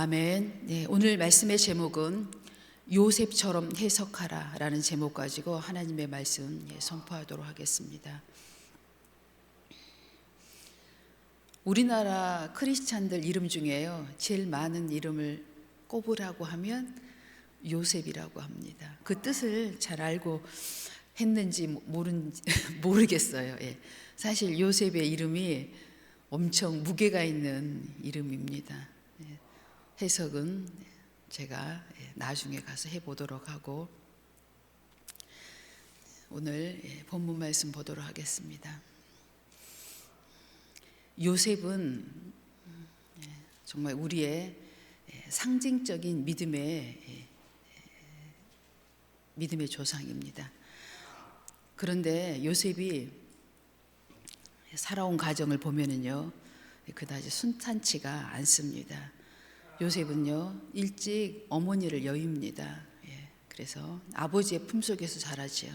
아멘. 네, 오늘 말씀의 제목은 요셉처럼 해석하라 라는 제목 가지고 하나님의 말씀 선포하도록 하겠습니다. 우리나라 크리스찬들 이름 중에요, 제일 많은 이름을 꼽으라고 하면 요셉이라고 합니다. 그 뜻을 잘 알고 했는지 모르겠어요. 사실 요셉의 이름이 엄청 무게가 있는 이름입니다. 해석은 제가 나중에 가서 해보도록 하고, 오늘 본문 말씀 보도록 하겠습니다. 요셉은 정말 우리의 상징적인 믿음의 조상입니다. 그런데 요셉이 살아온 가정을 보면은요, 그다지 순탄치가 않습니다. 요셉은요, 일찍 어머니를 여윳니다. 그래서 아버지의 품속에서 자라죠.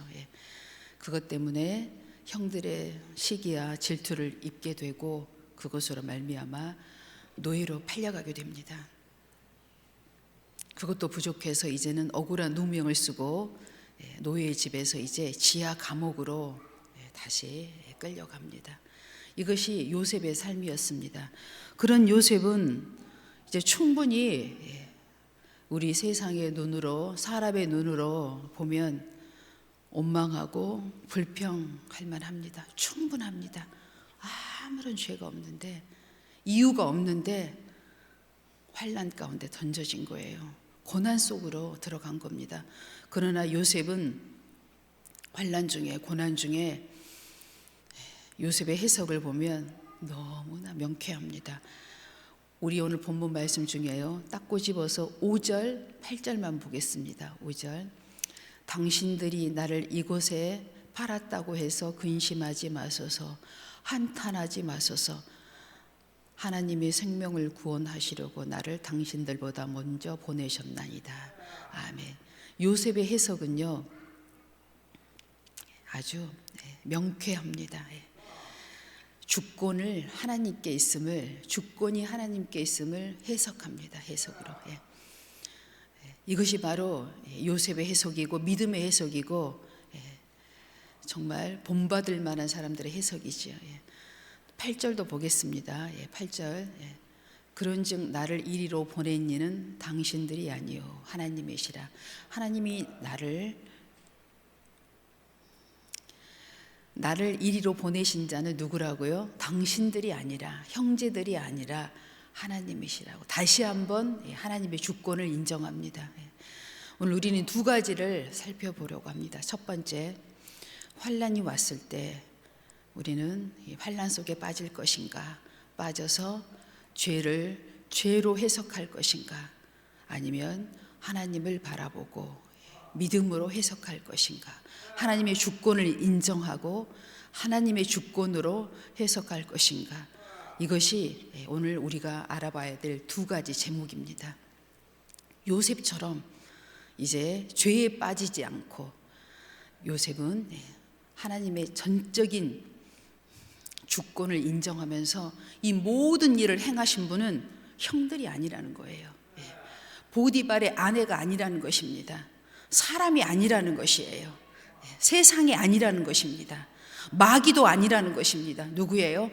그것 때문에 형들의 시기와 질투를 입게 되고 그것으로 말미암아 노예로 팔려가게 됩니다. 그것도 부족해서 이제는 억울한 누명을 쓰고 노예의 집에서 이제 지하 감옥으로 다시 끌려갑니다. 이것이 요셉의 삶이었습니다. 그런 요셉은 이제 충분히 우리 세상의 눈으로, 사람의 눈으로 보면 원망하고 불평할 만합니다. 충분합니다. 아무런 죄가 없는데, 이유가 없는데 환난 가운데 던져진 거예요. 고난 속으로 들어간 겁니다. 그러나 요셉은 환난 중에, 고난 중에 요셉의 해석을 보면 너무나 명쾌합니다. 우리 오늘 본문 말씀 중에요, 딱 꼬집어서 5절, 8절만 보겠습니다. 5절. 당신들이 나를 이곳에 팔았다고 해서 근심하지 마소서, 한탄하지 마소서. 하나님이 생명을 구원하시려고 나를 당신들보다 먼저 보내셨나이다. 아멘. 요셉의 해석은요, 아주 명쾌합니다. 주권이 하나님께 있음을 해석합니다. 해석으로. 이것이 바로 요셉의 해석이고 믿음의 해석이고 정말 본받을 만한 사람들의 해석이죠. 8절도 보겠습니다. 8절. 그런즉 나를 이리로 보낸 이는 당신들이 아니요 하나님이시라. 하나님이 나를 이리로 보내신 자는 누구라고요? 당신들이 아니라, 형제들이 아니라 하나님이시라고 다시 한번 하나님의 주권을 인정합니다. 오늘 우리는 두 가지를 살펴보려고 합니다. 첫 번째, 환난이 왔을 때 우리는 환난 속에 빠질 것인가, 빠져서 죄로 해석할 것인가, 아니면 하나님을 바라보고 믿음으로 해석할 것인가, 하나님의 주권을 인정하고 하나님의 주권으로 해석할 것인가. 이것이 오늘 우리가 알아봐야 될 두 가지 제목입니다. 요셉처럼 이제 죄에 빠지지 않고, 요셉은 하나님의 전적인 주권을 인정하면서 이 모든 일을 행하신 분은 형들이 아니라는 거예요. 보디발의 아내가 아니라는 것입니다. 사람이 아니라는 것이에요. 세상이 아니라는 것입니다. 마귀도 아니라는 것입니다. 누구예요?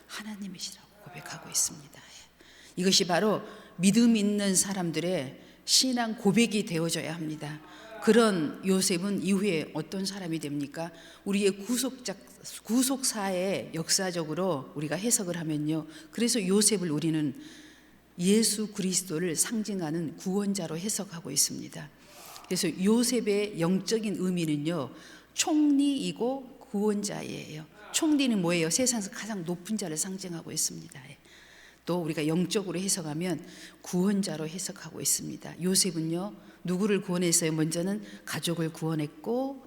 하나님이시라고 고백하고 있습니다. 이것이 바로 믿음 있는 사람들의 신앙 고백이 되어져야 합니다. 그런 요셉은 이후에 어떤 사람이 됩니까? 우리의 구속사의 역사적으로 우리가 해석을 하면요, 그래서 요셉을 우리는 예수 그리스도를 상징하는 구원자로 해석하고 있습니다. 그래서 요셉의 영적인 의미는요, 총리이고 구원자예요. 총리는 뭐예요? 세상에서 가장 높은 자를 상징하고 있습니다. 또 우리가 영적으로 해석하면 구원자로 해석하고 있습니다. 요셉은요, 누구를 구원했어요? 먼저는 가족을 구원했고,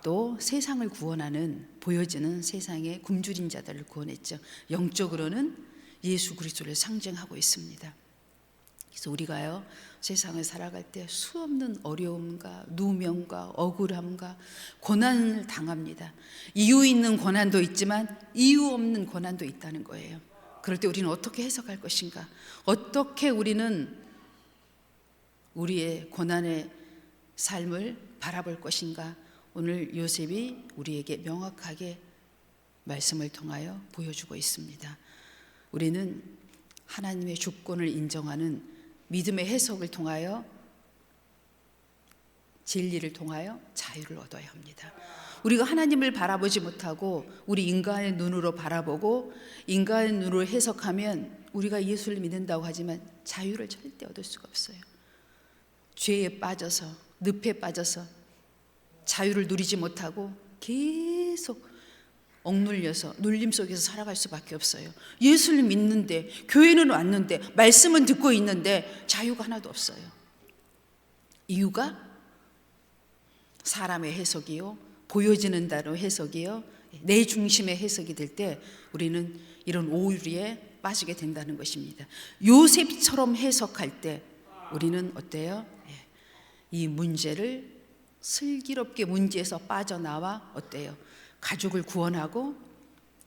또 세상을 구원하는, 보여지는 세상의 굶주린 자들을 구원했죠. 영적으로는 예수 그리스도를 상징하고 있습니다. 그래서 우리가요, 세상을 살아갈 때 수없는 어려움과 누명과 억울함과 고난을 당합니다. 이유 있는 고난도 있지만 이유 없는 고난도 있다는 거예요. 그럴 때 우리는 어떻게 해석할 것인가? 어떻게 우리는 우리의 고난의 삶을 바라볼 것인가? 오늘 요셉이 우리에게 명확하게 말씀을 통하여 보여주고 있습니다. 우리는 하나님의 주권을 인정하는 믿음의 해석을 통하여, 진리를 통하여 자유를 얻어야 합니다. 우리가 하나님을 바라보지 못하고 우리 인간의 눈으로 바라보고 인간의 눈으로 해석하면 우리가 예수를 믿는다고 하지만 자유를 절대 얻을 수가 없어요. 죄에 빠져서, 늪에 빠져서 자유를 누리지 못하고 계속 억눌려서 눌림 속에서 살아갈 수밖에 없어요. 예수를 믿는데, 교회는 왔는데, 말씀은 듣고 있는데 자유가 하나도 없어요. 이유가 사람의 해석이요, 보여지는 대로 해석이요, 내 중심의 해석이 될 때 우리는 이런 오류에 빠지게 된다는 것입니다. 요셉처럼 해석할 때 우리는 어때요? 이 문제를 슬기롭게 문제에서 빠져나와 어때요? 가족을 구원하고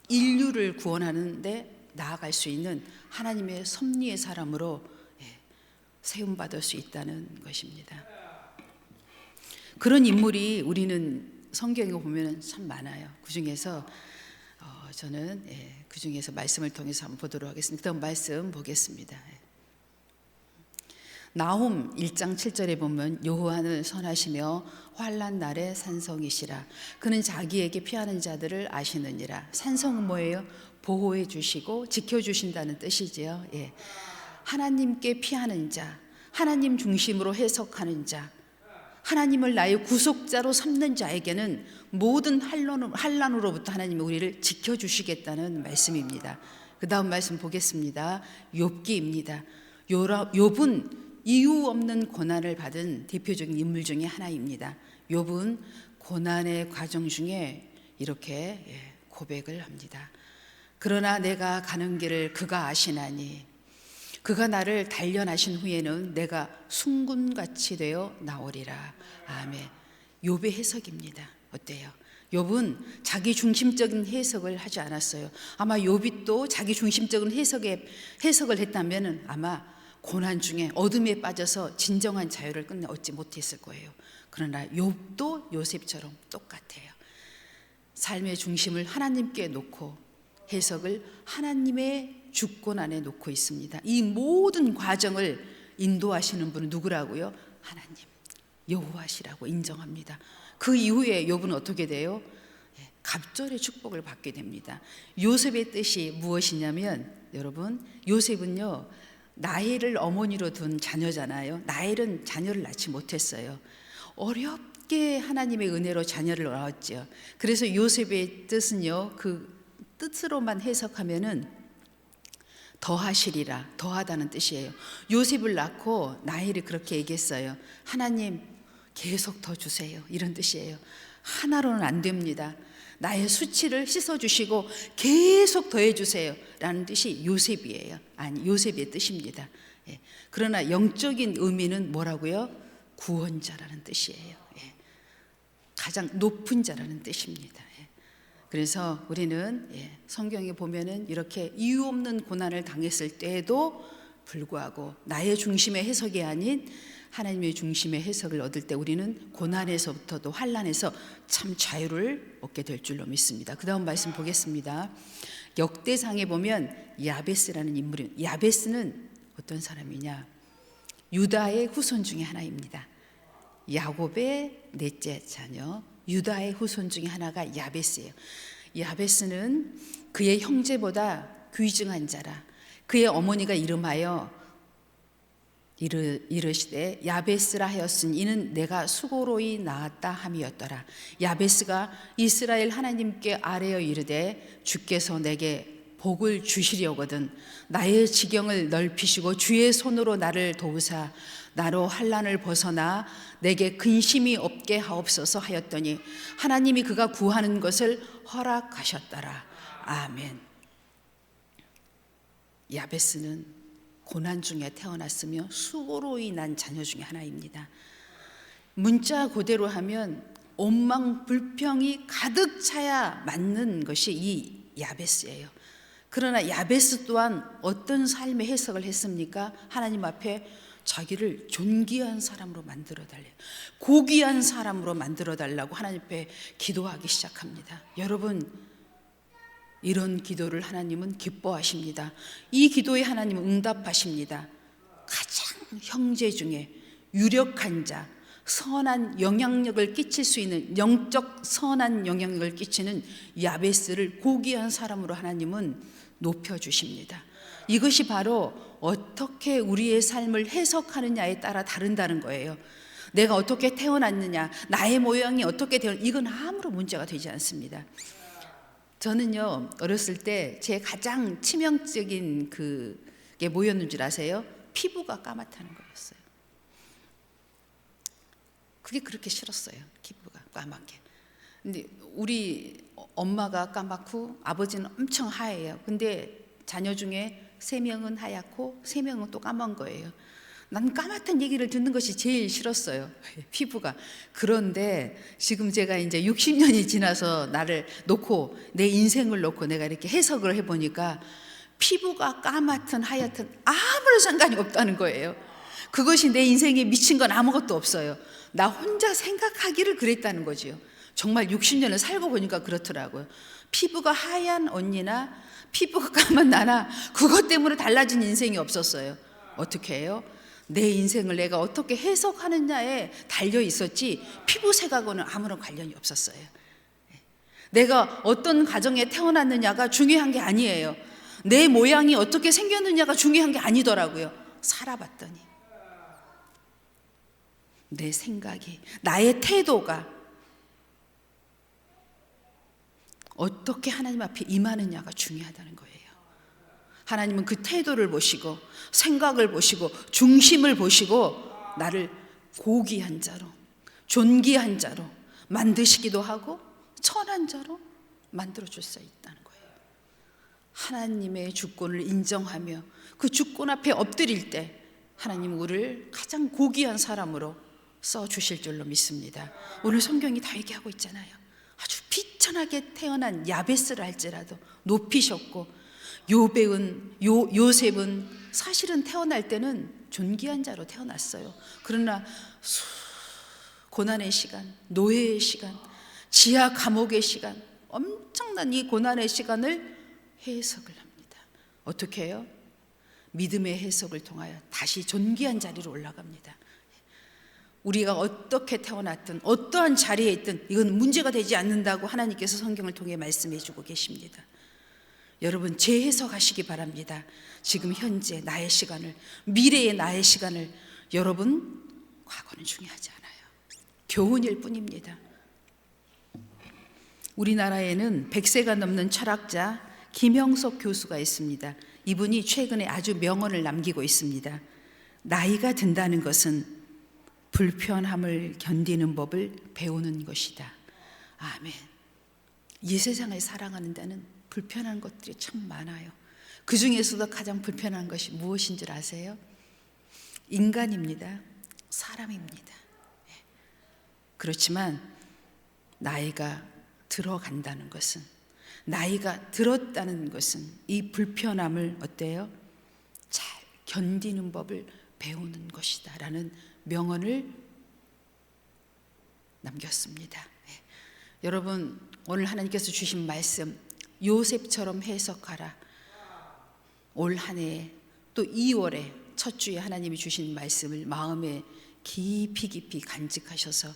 인류를 구원하는데 나아갈 수 있는 하나님의 섭리의 사람으로 세움받을 수 있다는 것입니다. 그런 인물이 우리는 성경에 보면 참 많아요. 그 중에서 저는 그 중에서 말씀을 통해서 한번 보도록 하겠습니다. 그다음 말씀 보겠습니다. 나훔 1장 7절에 보면 여호와는 선하시며 환난 날에 산성이시라. 그는 자기에게 피하는 자들을 아시느니라. 산성은 뭐예요? 보호해 주시고 지켜주신다는 뜻이지요. 하나님께 피하는 자, 하나님 중심으로 해석하는 자, 하나님을 나의 구속자로 삼는 자에게는 모든 환난으로부터 하나님이 우리를 지켜주시겠다는 말씀입니다. 그 다음 말씀 보겠습니다. 욥기입니다. 욥은 이유 없는 고난을 받은 대표적인 인물 중에 하나입니다. 욥은 고난의 과정 중에 이렇게 고백을 합니다. 그러나 내가 가는 길을 그가 아시나니 그가 나를 단련하신 후에는 내가 숭군같이 되어 나오리라. 아멘. 욥의 해석입니다. 어때요? 욥은 자기 중심적인 해석을 하지 않았어요. 아마 욥이 또 자기 중심적인 해석을 했다면 아마 고난 중에 어둠에 빠져서 진정한 자유를 끝내 얻지 못했을 거예요. 그러나 욥도 요셉처럼 똑같아요. 삶의 중심을 하나님께 놓고 해석을 하나님의 주권 안에 놓고 있습니다. 이 모든 과정을 인도하시는 분은 누구라고요? 하나님, 여호와시라고 인정합니다. 그 이후에 욥은 어떻게 돼요? 갑절의 축복을 받게 됩니다. 요셉의 뜻이 무엇이냐면, 여러분, 요셉은요 라헬을 어머니로 둔 자녀잖아요. 라헬은 자녀를 낳지 못했어요. 어렵게 하나님의 은혜로 자녀를 낳았죠. 그래서 요셉의 뜻은요, 그 뜻으로만 해석하면은 더하시리라, 더하다는 뜻이에요. 요셉을 낳고 라헬이 그렇게 얘기했어요. 하나님 계속 더 주세요, 이런 뜻이에요. 하나로는 안 됩니다. 나의 수치를 씻어주시고 계속 더해주세요 라는 뜻이 요셉이에요. 아니, 요셉의 뜻입니다. 그러나 영적인 의미는 뭐라고요? 구원자라는 뜻이에요. 가장 높은 자라는 뜻입니다. 그래서 우리는 성경에 보면은 이렇게 이유 없는 고난을 당했을 때에도 불구하고 나의 중심의 해석이 아닌 하나님의 중심의 해석을 얻을 때 우리는 고난에서부터도 환난에서 참 자유를 얻게 될 줄로 믿습니다. 그 다음 말씀 보겠습니다. 역대상에 보면 야베스라는 인물이, 야베스는 어떤 사람이냐? 유다의 후손 중에 하나입니다. 야곱의 넷째 자녀 유다의 후손 중에 하나가 야베스예요. 야베스는 그의 형제보다 귀중한 자라. 그의 어머니가 이름하여 이르시되 야베스라 하였으니 이는 내가 수고로이 낳았다 함이었더라. 야베스가 이스라엘 하나님께 아뢰어 이르되 주께서 내게 복을 주시려거든 나의 지경을 넓히시고 주의 손으로 나를 도우사 나로 환난을 벗어나 내게 근심이 없게 하옵소서 하였더니 하나님이 그가 구하는 것을 허락하셨더라. 아멘. 야베스는 고난 중에 태어났으며 수고로 인한 자녀 중에 하나입니다. 문자 그대로 하면 원망 불평이 가득 차야 맞는 것이 이 야베스예요. 그러나 야베스 또한 어떤 삶의 해석을 했습니까? 하나님 앞에 자기를 존귀한 사람으로 만들어 달래요. 고귀한 사람으로 만들어 달라고 하나님 앞에 기도하기 시작합니다. 여러분, 이런 기도를 하나님은 기뻐하십니다. 이 기도에 하나님은 응답하십니다. 가장 형제 중에 유력한 자, 선한 영향력을 끼칠 수 있는, 영적 선한 영향력을 끼치는 야베스를 고귀한 사람으로 하나님은 높여주십니다. 이것이 바로 어떻게 우리의 삶을 해석하느냐에 따라 다른다는 거예요. 내가 어떻게 태어났느냐, 나의 모양이 어떻게 이건 아무런 문제가 되지 않습니다. 저는요, 어렸을 때 제 가장 치명적인 그게 뭐였는 줄 아세요? 피부가 까맣다는 거였어요. 그게 그렇게 싫었어요. 피부가 까맣게. 근데 우리 엄마가 까맣고 아버지는 엄청 하얘요. 근데 자녀 중에 3명은 하얗고 3명은 또 까만 거예요. 난 까맣다는 얘기를 듣는 것이 제일 싫었어요. 피부가. 그런데 지금 제가 이제 60년이 지나서 나를 놓고, 내 인생을 놓고 내가 이렇게 해석을 해보니까 피부가 까맣든 하얗든 아무런 상관이 없다는 거예요. 그것이 내 인생에 미친 건 아무것도 없어요. 나 혼자 생각하기를 그랬다는 거지요. 정말 60년을 살고 보니까 그렇더라고요. 피부가 하얀 언니나 피부가 까만 나나 그것 때문에 달라진 인생이 없었어요. 어떻게 해요? 내 인생을 내가 어떻게 해석하느냐에 달려 있었지 피부색하고는 아무런 관련이 없었어요. 내가 어떤 가정에 태어났느냐가 중요한 게 아니에요. 내 모양이 어떻게 생겼느냐가 중요한 게 아니더라고요. 살아봤더니 내 생각이, 나의 태도가 어떻게 하나님 앞에 임하느냐가 중요하다는 거예요. 하나님은 그 태도를 보시고 생각을 보시고 중심을 보시고 나를 고귀한 자로, 존귀한 자로 만드시기도 하고 천한 자로 만들어줄 수 있다는 거예요. 하나님의 주권을 인정하며 그 주권 앞에 엎드릴 때 하나님 우리를 가장 고귀한 사람으로 써주실 줄로 믿습니다. 오늘 성경이 다 얘기하고 있잖아요. 아주 비천하게 태어난 야베스를 할지라도 높이셨고, 요셉은 사실은 태어날 때는 존귀한 자로 태어났어요. 그러나 고난의 시간, 노예의 시간, 지하 감옥의 시간, 엄청난 이 고난의 시간을 해석을 합니다. 어떻게 해요? 믿음의 해석을 통하여 다시 존귀한 자리로 올라갑니다. 우리가 어떻게 태어났든 어떠한 자리에 있든 이건 문제가 되지 않는다고 하나님께서 성경을 통해 말씀해 주고 계십니다. 여러분, 재해석하시기 바랍니다. 지금 현재 나의 시간을, 미래의 나의 시간을. 여러분, 과거는 중요하지 않아요. 교훈일 뿐입니다. 우리나라에는 100세가 넘는 철학자 김영석 교수가 있습니다. 이분이 최근에 아주 명언을 남기고 있습니다. 나이가 든다는 것은 불편함을 견디는 법을 배우는 것이다. 아멘. 이 세상을 살아가는 데는 불편한 것들이 참 많아요. 그 중에서도 가장 불편한 것이 무엇인 줄 아세요? 인간입니다. 사람입니다. 그렇지만 나이가 들어간다는 것은, 나이가 들었다는 것은 이 불편함을 어때요? 잘 견디는 법을 배우는 것이다 라는 명언을 남겼습니다. 여러분, 오늘 하나님께서 주신 말씀 요셉처럼 해석하라. 올 한 해 또 2월에 첫 주에 하나님이 주신 말씀을 마음에 깊이 간직하셔서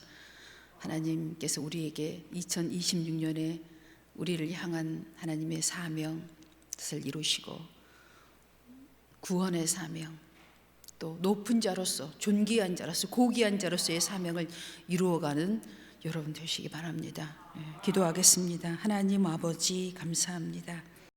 하나님께서 우리에게 2026년에 우리를 향한 하나님의 사명을 이루시고 구원의 사명, 또 높은 자로서, 존귀한 자로서, 고귀한 자로서의 사명을 이루어가는 여러분 되시기 바랍니다. 기도하겠습니다. 하나님 아버지 감사합니다.